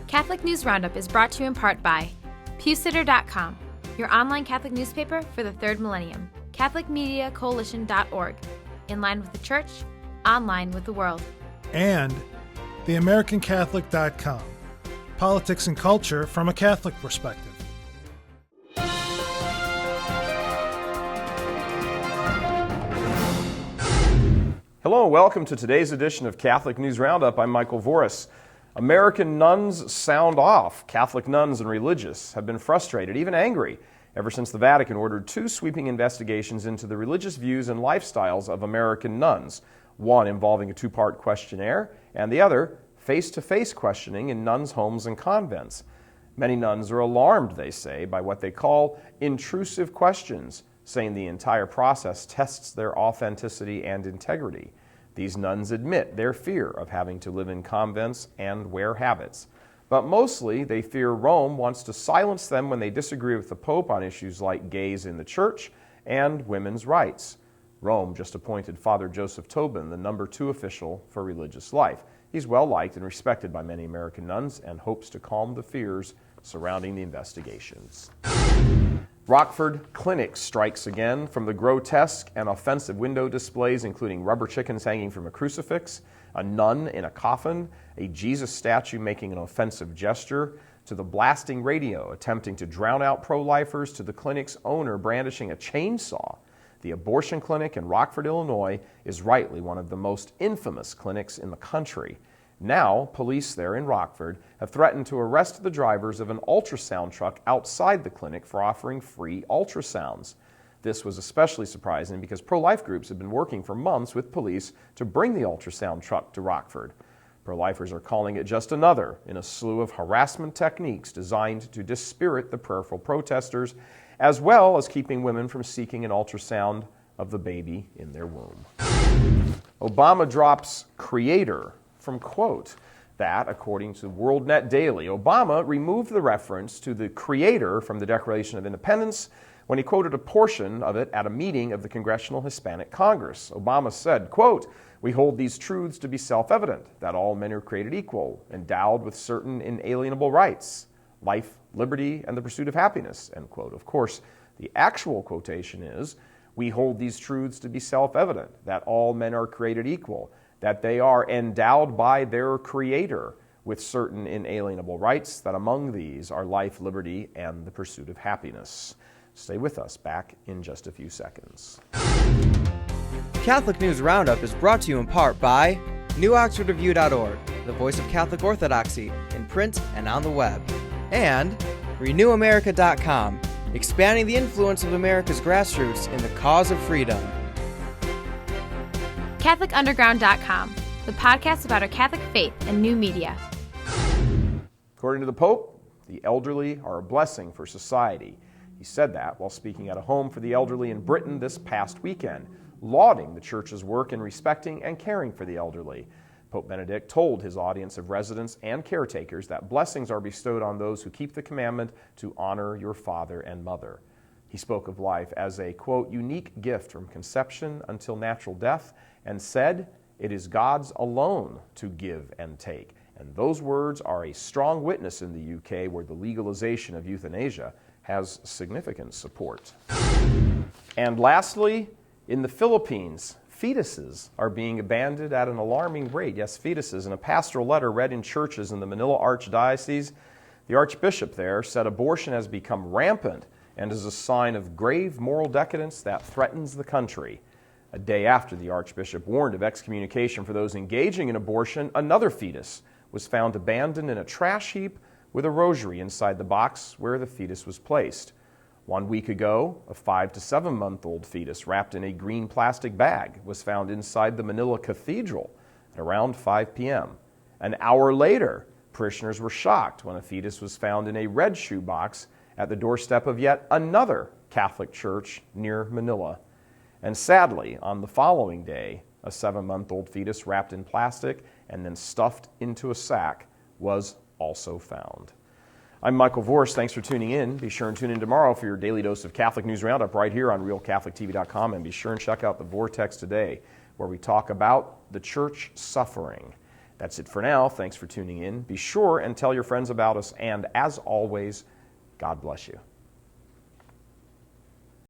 Catholic News Roundup is brought to you in part by PewSitter.com, your online Catholic newspaper for the third millennium, CatholicMediaCoalition.org, in line with the Church, online with the world. And TheAmericanCatholic.com, politics and culture from a Catholic perspective. Hello and welcome to today's edition of Catholic News Roundup. I'm Michael Voris. American nuns sound off. Catholic nuns and religious have been frustrated, even angry, ever since the Vatican ordered two sweeping investigations into the religious views and lifestyles of American nuns, one involving a two-part questionnaire and the other face-to-face questioning in nuns' homes and convents. Many nuns are alarmed, they say, by what they call intrusive questions, saying the entire process tests their authenticity and integrity. These nuns admit their fear of having to live in convents and wear habits. But mostly, they fear Rome wants to silence them when they disagree with the Pope on issues like gays in the church and women's rights. Rome just appointed Father Joseph Tobin the number 2 official for religious life. He's well-liked and respected by many American nuns and hopes to calm the fears surrounding the investigations. Rockford Clinic strikes again, from the grotesque and offensive window displays, including rubber chickens hanging from a crucifix, a nun in a coffin, a Jesus statue making an offensive gesture, to the blasting radio attempting to drown out pro-lifers, to the clinic's owner brandishing a chainsaw. The abortion clinic in Rockford, Illinois, is rightly one of the most infamous clinics in the country. Now, police there in Rockford have threatened to arrest the drivers of an ultrasound truck outside the clinic for offering free ultrasounds. This was especially surprising because pro-life groups have been working for months with police to bring the ultrasound truck to Rockford. Pro-lifers are calling it just another in a slew of harassment techniques designed to dispirit the prayerful protesters, as well as keeping women from seeking an ultrasound of the baby in their womb. Obama drops creator from quote. That, according to WorldNet Daily, Obama removed the reference to the creator from the Declaration of Independence when he quoted a portion of it at a meeting of the Congressional Hispanic Congress. Obama said, quote, "We hold these truths to be self-evident, that all men are created equal, endowed with certain inalienable rights, life, liberty, and the pursuit of happiness," end quote. Of course, the actual quotation is, "We hold these truths to be self-evident, that all men are created equal, that they are endowed by their Creator with certain inalienable rights, that among these are life, liberty, and the pursuit of happiness." Stay with us. Back in just a few seconds. Catholic News Roundup is brought to you in part by NewOxfordReview.org, the voice of Catholic Orthodoxy, in print and on the web, and RenewAmerica.com, expanding the influence of America's grassroots in the cause of freedom. CatholicUnderground.com, the podcast about our Catholic faith and new media. According to the Pope, the elderly are a blessing for society. He said that while speaking at a home for the elderly in Britain this past weekend, lauding the Church's work in respecting and caring for the elderly. Pope Benedict told his audience of residents and caretakers that blessings are bestowed on those who keep the commandment to honor your father and mother. He spoke of life as a, quote, unique gift from conception until natural death, and said, "It is God's alone to give and take." And those words are a strong witness in the UK, where the legalization of euthanasia has significant support. And lastly, in the Philippines, fetuses are being abandoned at an alarming rate. Yes, fetuses. In a pastoral letter read in churches in the Manila Archdiocese, the Archbishop there said abortion has become rampant and is a sign of grave moral decadence that threatens the country. A day after the Archbishop warned of excommunication for those engaging in abortion, another fetus was found abandoned in a trash heap with a rosary inside the box where the fetus was placed. 1 week ago, a 5 to 7-month-old fetus wrapped in a green plastic bag was found inside the Manila Cathedral at around 5 p.m. An hour later, parishioners were shocked when a fetus was found in a red shoe box at the doorstep of yet another Catholic church near Manila. And sadly, on the following day, a 7-month-old fetus wrapped in plastic and then stuffed into a sack was also found. I'm Michael Voris. Thanks for tuning in. Be sure and tune in tomorrow for your daily dose of Catholic News Roundup right here on RealCatholicTV.com, and be sure and check out the Vortex today, where we talk about the church suffering. That's it for now. Thanks for tuning in. Be sure and tell your friends about us. And as always, God bless you.